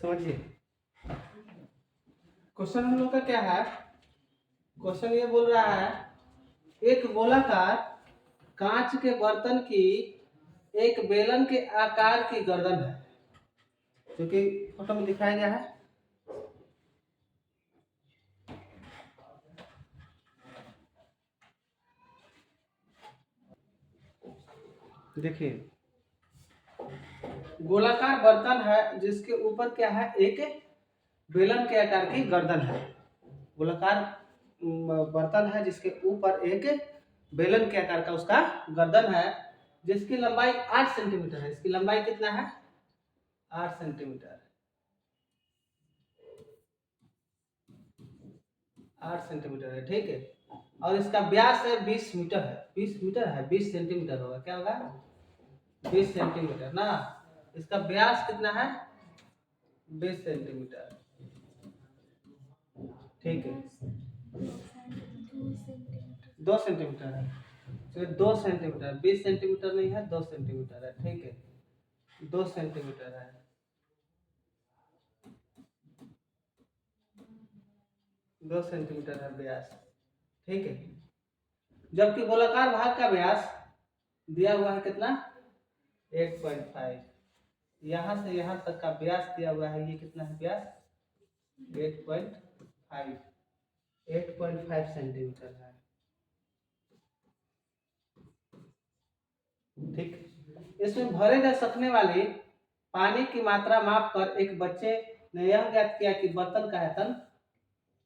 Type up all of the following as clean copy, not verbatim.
समझिए क्वेश्चन हम लोग का क्या है। क्वेश्चन ये बोल रहा है एक गोलाकार कांच के बर्तन की एक बेलन के आकार की गर्दन है, जो कि फोटो में दिखाया गया है। देखिए गोलाकार बर्तन है जिसके ऊपर क्या है, एक बेलन के आकार की गर्दन है। गोलाकार बर्तन है जिसके ऊपर एक बेलन के आकार का उसका गर्दन है, जिसकी लंबाई 8 सेंटीमीटर है। इसकी लंबाई कितना है, 8 सेंटीमीटर। 8 सेंटीमीटर है, ठीक है। और इसका व्यास है 20 मीटर है। 20 मीटर है, 20 सेंटीमीटर होगा, क्या होगा, 20 सेंटीमीटर ना। इसका व्यास कितना है, 20 सेंटीमीटर, ठीक है। 2 सेंटीमीटर है, तो 2 सेंटीमीटर, 20 सेंटीमीटर नहीं है, 2 सेंटीमीटर है, ठीक है। 2 सेंटीमीटर है, 2 सेंटीमीटर है व्यास, ठीक है। जबकि गोलाकार भाग का व्यास दिया हुआ है कितना, 8.5। यहाँ से यहाँ तक का व्यास दिया हुआ है, ये कितना है व्यास, 8.5, 8.5 सेंटीमीटर है, ठीक। इसमें भरे जा सकने वाली पानी की मात्रा माप कर एक बच्चे ने यह ज्ञात किया कि बर्तन का आयतन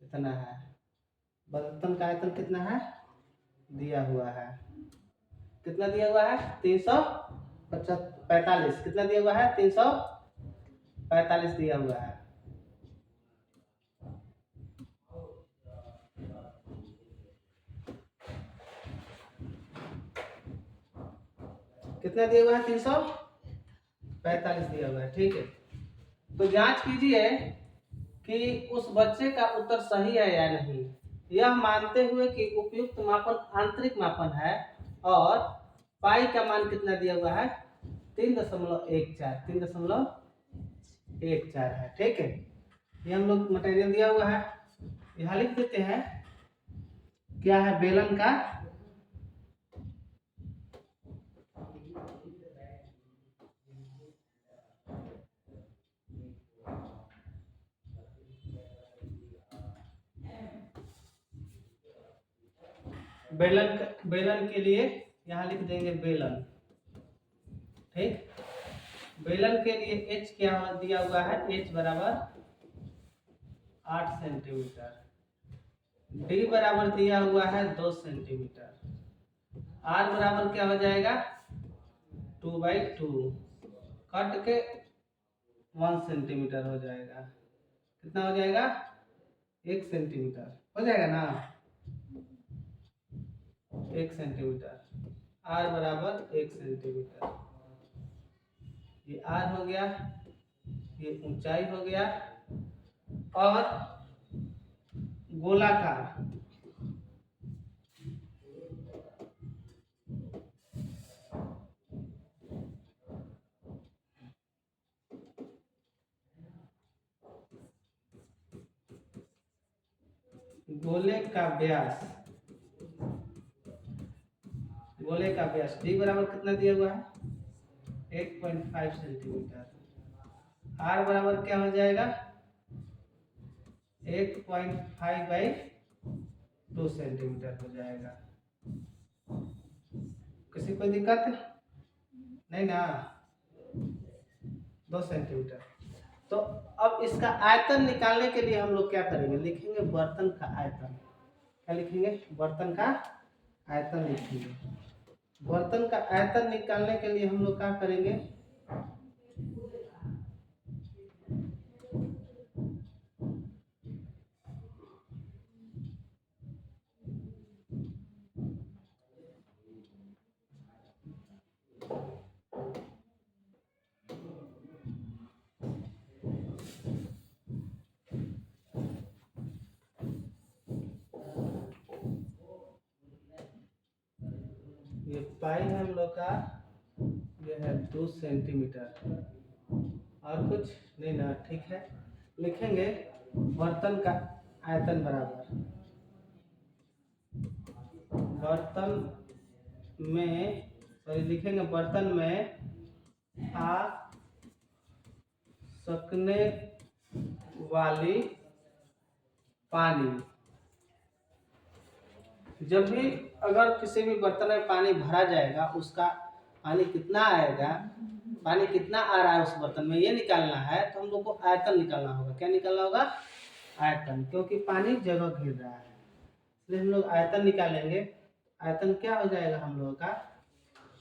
कितना है। बर्तन का आयतन कितना है, दिया हुआ है, कितना दिया हुआ है, 345। कितना दिया हुआ है, 345 दिया हुआ है। कितना दिया हुआ है, 345 दिया हुआ है, ठीक है। तो जांच कीजिए कि उस बच्चे का उत्तर सही है या नहीं, यह मानते हुए कि उपयुक्त मापन आंतरिक मापन है और पाई का मान कितना दिया हुआ है, 3.14, 3.14 है, ठीक है। ये हम लोग मटेरियल दिया हुआ है, यहाँ लिख देते हैं क्या है, बेलन का बेलन के लिए यहाँ लिख देंगे बेलन, ठीक। बेलन के लिए एच क्या दिया हुआ है, एच बराबर 8 सेंटीमीटर, डी बराबर दिया हुआ है 2 सेंटीमीटर, आर बराबर क्या हो जाएगा, 2/2, कट के 1 सेंटीमीटर हो जाएगा। कितना हो जाएगा, 1 सेंटीमीटर हो जाएगा ना, 1 सेंटीमीटर। आर बराबर 1 सेंटीमीटर, ये आर हो गया, ये ऊंचाई हो गया। और गोलाकार गोले का व्यास, गोले का व्यास डी बराबर कितना दिया हुआ है, 8.5 सेंटीमीटर। आर बराबर क्या हो जाएगा, 8.5/2 सेंटीमीटर हो जाएगा। किसी को दिक्कत नहीं ना, 2 सेंटीमीटर। तो अब इसका आयतन निकालने के लिए हम लोग क्या करेंगे, लिखेंगे बर्तन का आयतन। क्या लिखेंगे, बर्तन का आयतन लिखेंगे। बर्तन का आयतन निकालने के लिए हम लोग क्या करेंगे, ये पाई है हम लोग का, ये है 2 सेंटीमीटर, और कुछ नहीं ना, ठीक है। लिखेंगे बर्तन का आयतन बराबर बर्तन में, सॉरी लिखेंगे बर्तन में आ सकने वाली पानी। जब भी अगर किसी भी बर्तन में पानी भरा जाएगा, उसका पानी कितना आएगा, पानी कितना आ रहा है उस बर्तन में, ये निकालना है। तो हम लोग को आयतन निकालना होगा। क्या निकालना होगा? आयतन, क्योंकि पानी जगह घेर रहा है, इसलिए हम लोग आयतन निकालेंगे। आयतन क्या हो जाएगा हम लोगों का?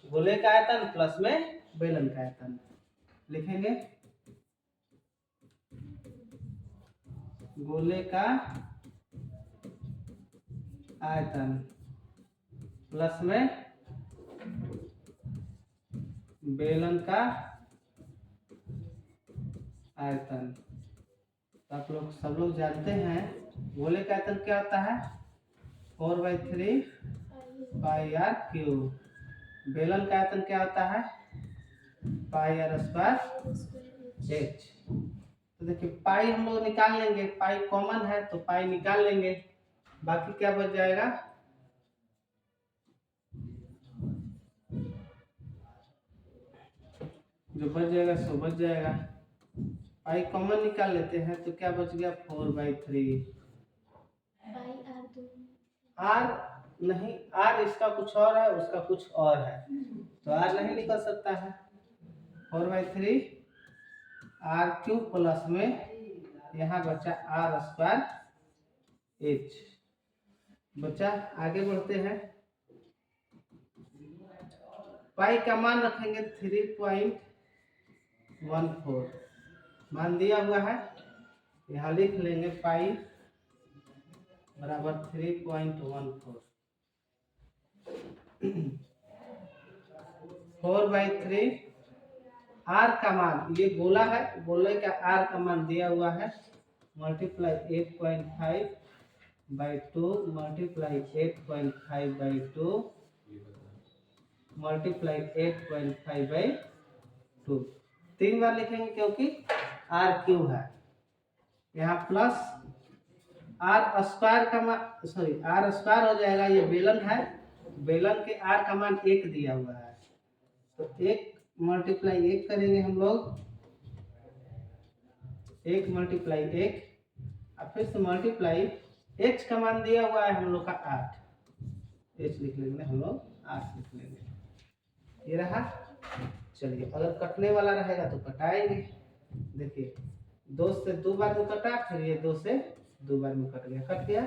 गोले का आयतन प्लस में बेलन का आयतन। लिखेंगे गोले का आयतन प्लस में बेलन का आयतन। तो आप लोग सब लोग जानते हैं गोले का आयतन क्या होता है? 4/3 पाई आर क्यूब। बेलन का आयतन क्या होता है? पाई आर स्क्वायर एच। तो देखिए पाई हम लोग निकाल लेंगे, पाई कॉमन है तो पाई निकाल लेंगे। बाकी क्या बच जाएगा? जो बच जाएगा सो बच जाएगा। पाई कॉमन निकाल लेते हैं तो क्या बच गया? 4/3। आर नहीं, आर इसका कुछ और है, उसका कुछ और है, तो आर नहीं निकल सकता है। 4/3 आर क्यूब प्लस में यहाँ बचा आर स्क्वायर एच बचा। आगे बढ़ते हैं। पाई का मान रखेंगे 3.14, मान दिया हुआ है। यहाँ लिख लेंगे पाई बराबर 3.14। 4/3 आर का मान, ये गोला है, गोले का आर का मान दिया हुआ है, मल्टीप्लाई 8.5/2 मल्टीप्लाई 8.5/2 मल्टीप्लाई 8.5/2। 3 बार लिखेंगे क्योंकि आर क्यूब है। यहाँ प्लस आर स्क्वायर का मान, सॉरी आर स्क्वायर हो जाएगा, ये बेलन है, बेलन के आर का मान 1 दिया हुआ है, तो 1 मल्टीप्लाई 1 करेंगे हम लोग, 1 मल्टीप्लाई 1, और फिर से मल्टीप्लाई एच का मान दिया हुआ है हम लोग का 8, एच लिख लेंगे हम लोग, 8 लिख लेंगे। ये रहा। चलिए अगर कटने वाला रहेगा तो कटाएंगे। देखिए 2 से 2 बार में कटा, फिर ये 2 से 2 बार में कट गया, कट गया।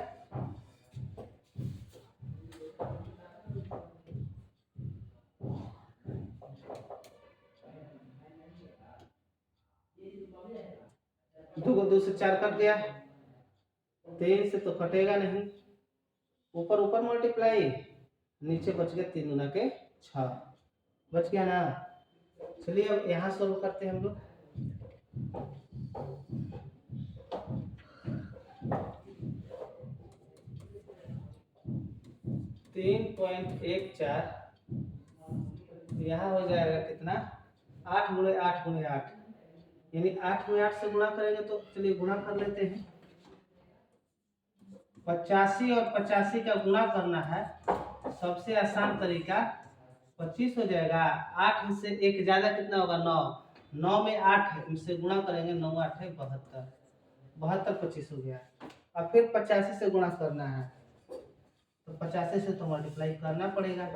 दो को 2 से 4 कट गया, 3 से तो कटेगा नहीं, ऊपर ऊपर मल्टीप्लाई, नीचे बच गया 3 गुना के 6, बच गया ना। चलिए अब यहाँ सोल्व करते हैं हम लोग। 3.14 यहाँ हो जाएगा कितना? 8 गुणे 8 गुणे 8, यानी 8 में 8 से गुणा करेंगे तो चलिए गुणा कर लेते हैं। 85 और 85 का गुणा करना है, सबसे आसान तरीका 25 हो जाएगा। 8 से 1 ज्यादा कितना होगा? 9, 9 में 8 से गुणा करेंगे, 9 8 है 72, 72 25 हो गया। अब फिर 85 से गुणा करना है, तो 85 से तो मल्टीप्लाई करना पड़ेगा।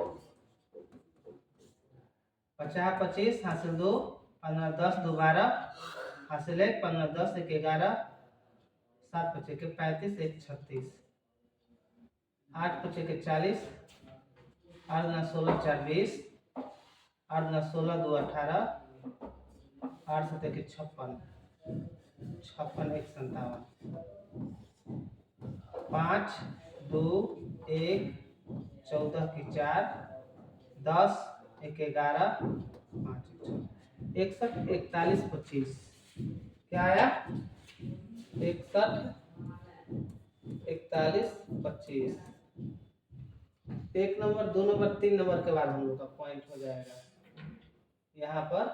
50 25 हासिल 2, 15 10 2 12 हासिल 1, 15 10 1 11, 7 5 1 35 1 36, 8 5 1 40, 8 गुना 16 4 20, 8 गुना 16 2 18, 8 7 1 56, 56 1 57, 5 2 1 14 की 4, 10 1 11 5 61 41 25, क्या आया? 61 41 25। 1 नंबर 2 नंबर 3 नंबर के बाद हम लोग का पॉइंट हो जाएगा। यहाँ पर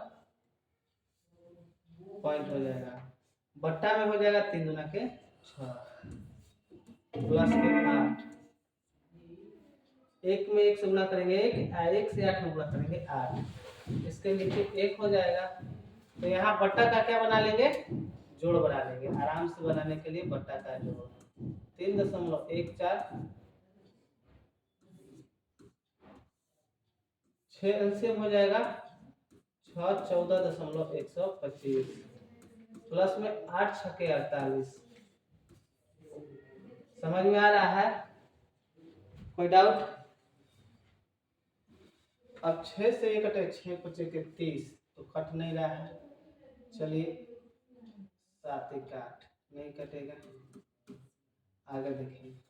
पॉइंट हो जाएगा, बट्टा में हो जाएगा 3 दूना के 6 प्लस के 8, एक में एक से गुणा करेंगे एक से 8 में गुणा करेंगे 8, इसके नीचे 1 हो जाएगा। तो यहाँ बट्टा का क्या बना लेंगे, जोड़ बना लेंगे, आराम से बनाने के लिए बट्टा का जोड़ 3.14, 6 एलसीएम हो जाएगा 6 14.125 प्लस में 8 छके 48। समझ में आ रहा है, कोई डाउट? अब 6 से ये कटे, 6 5 के 30, तो कट नहीं रहा है, चलिए 7 1 8 नहीं कटेगा, आगे देखिए।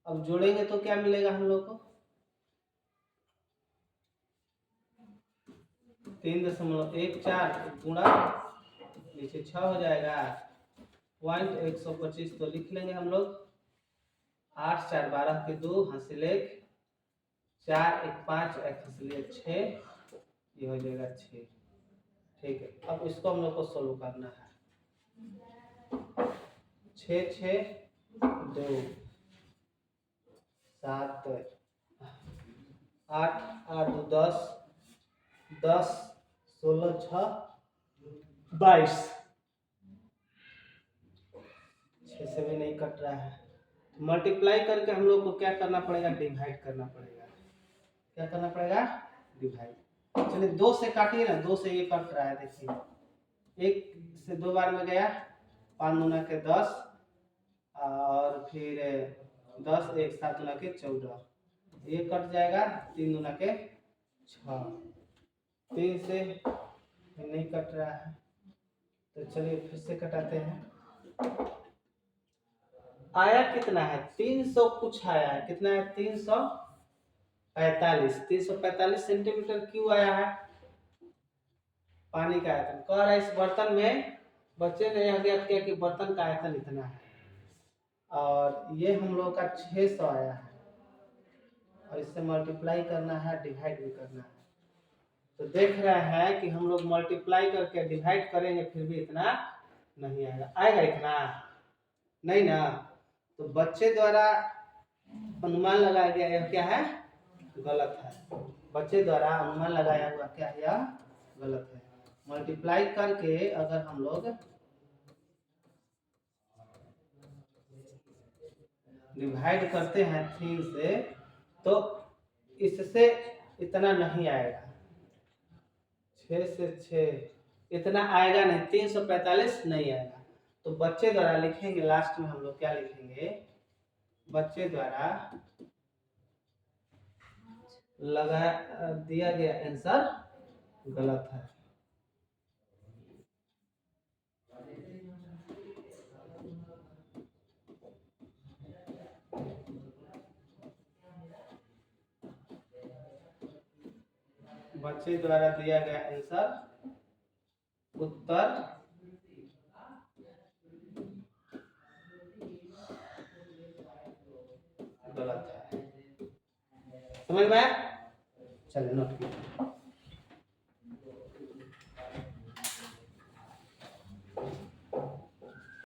अब जोड़ेंगे तो क्या मिलेगा हम लोग को, 3.14 गुणा नीचे 6 हो जाएगा, पॉइंट 125 तो लिख लेंगे हम लोग, 8 4 12 के 2 हासिल 1, 4 1 5 1 हासिल 6, ये हो जाएगा 6। ठीक है, अब इसको हम लोग को सोल्व करना है। 6 6 2 7 8 8 2 10 10 16 6 22, 6 से भी नहीं कट रहा है, मल्टीप्लाई करके हम लोग को क्या करना पड़ेगा, डिवाइड करना पड़ेगा। क्या करना पड़ेगा, डिवाइड। चलिए 2 से काटिए ना, 2 से ये कट रहा है, देखिए 1 से 2 बार में गया, 5 दूना के 10 और फिर 10 1 7 दूना के 14, ये कट जाएगा, 3 दूना के 6, 3 से नहीं कट रहा है, तो चलिए फिर से कटाते हैं। आया कितना है, 300 कुछ आया है, कितना है, 345 सेंटीमीटर क्यों आया है, पानी का आयतन। कह रहा है इस बर्तन में, बच्चे ने यह ज्ञात किया कि बर्तन का आयतन इतना है, और ये हम लोग का 600 आया है, और इससे मल्टीप्लाई करना है, डिवाइड भी करना है। तो देख रहे हैं कि हम लोग मल्टीप्लाई करके डिवाइड करेंगे फिर भी इतना नहीं आएगा, आएगा इतना नहीं ना। तो बच्चे द्वारा अनुमान लगाया गया यह क्या है, गलत है। बच्चे द्वारा अनुमान लगाया हुआ क्या है, यह गलत है। मल्टीप्लाई करके अगर हम लोग डिवाइड करते हैं 3 से, तो इससे इतना नहीं आएगा, 6 से 6 इतना आएगा नहीं, 345 नहीं आएगा। तो बच्चे द्वारा लिखेंगे, लास्ट में हम लोग क्या लिखेंगे, बच्चे द्वारा लगा दिया गया आंसर गलत है। बच्चे द्वारा दिया गया आंसर, उत्तर गलत है। समझ में आया? चलिए नोट कीजिए।